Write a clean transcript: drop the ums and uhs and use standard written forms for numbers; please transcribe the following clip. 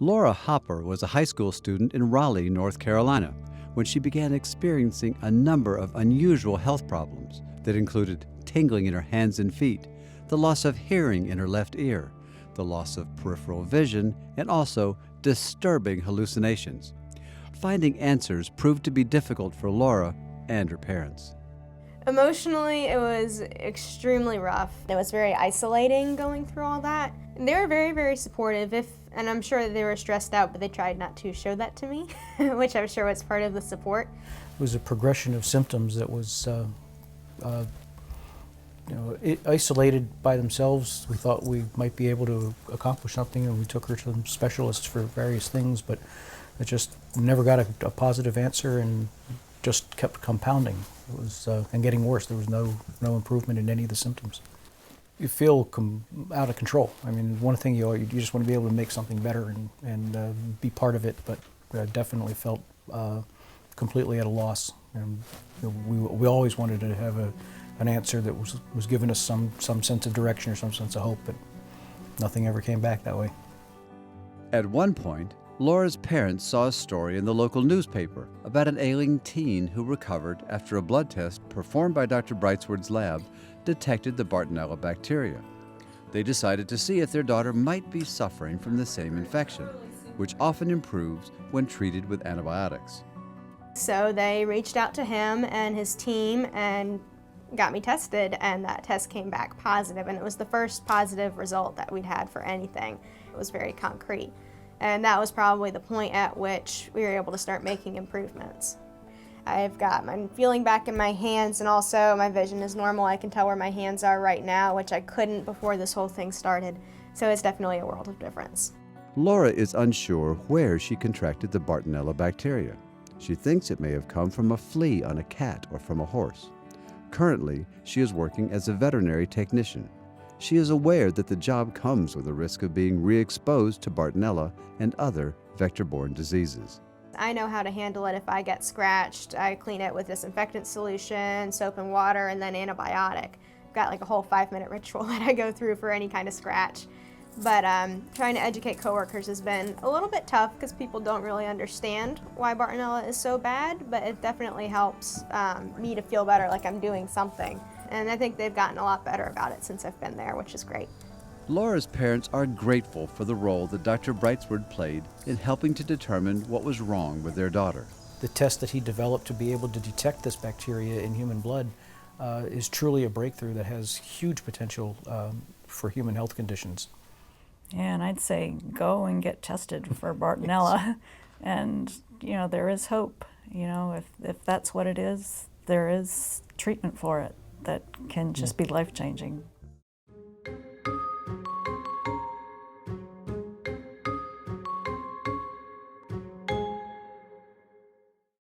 Laura Hopper was a high school student in Raleigh, North Carolina, when she began experiencing a number of unusual health problems that included tingling in her hands and feet, the loss of hearing in her left ear, the loss of peripheral vision, and also disturbing hallucinations. Finding answers proved to be difficult for Laura and her parents. Emotionally, it was extremely rough. It was very isolating going through all that. They were very, very supportive, and I'm sure they were stressed out, but they tried not to show that to me, which I'm sure was part of the support. It was a progression of symptoms that was isolated by themselves. We thought we might be able to accomplish something, and we took her to some specialists for various things, but it just never got a positive answer and just kept compounding. It was and getting worse. There was no improvement in any of the symptoms. You feel out of control. I mean, one thing you just want to be able to make something better and be part of it, but I definitely felt completely at a loss. And we always wanted to have an answer that was giving us some sense of direction or some sense of hope, but nothing ever came back that way. At one point, Laura's parents saw a story in the local newspaper about an ailing teen who recovered after a blood test performed by Dr. Brightsword's lab detected the Bartonella bacteria. They decided to see if their daughter might be suffering from the same infection, which often improves when treated with antibiotics. So they reached out to him and his team and got me tested, and that test came back positive, and it was the first positive result that we'd had for anything. It was very concrete. And that was probably the point at which we were able to start making improvements. I've got my feeling back in my hands, and also my vision is normal. I can tell where my hands are right now, which I couldn't before this whole thing started. So it's definitely a world of difference. Laura is unsure where she contracted the Bartonella bacteria. She thinks it may have come from a flea on a cat or from a horse. Currently, she is working as a veterinary technician. She is aware that the job comes with a risk of being re-exposed to Bartonella and other vector-borne diseases. I know how to handle it if I get scratched. I clean it with disinfectant solution, soap and water, and then antibiotic. I've got like a whole 5-minute ritual that I go through for any kind of scratch. But trying to educate coworkers has been a little bit tough because people don't really understand why Bartonella is so bad, but it definitely helps me to feel better, like I'm doing something. And I think they've gotten a lot better about it since I've been there, which is great. Laura's parents are grateful for the role that Dr. Brightsword played in helping to determine what was wrong with their daughter. The test that he developed to be able to detect this bacteria in human blood is truly a breakthrough that has huge potential for human health conditions. And I'd say go and get tested for Bartonella. And, there is hope. If that's what it is, there is treatment for it that can just be life-changing.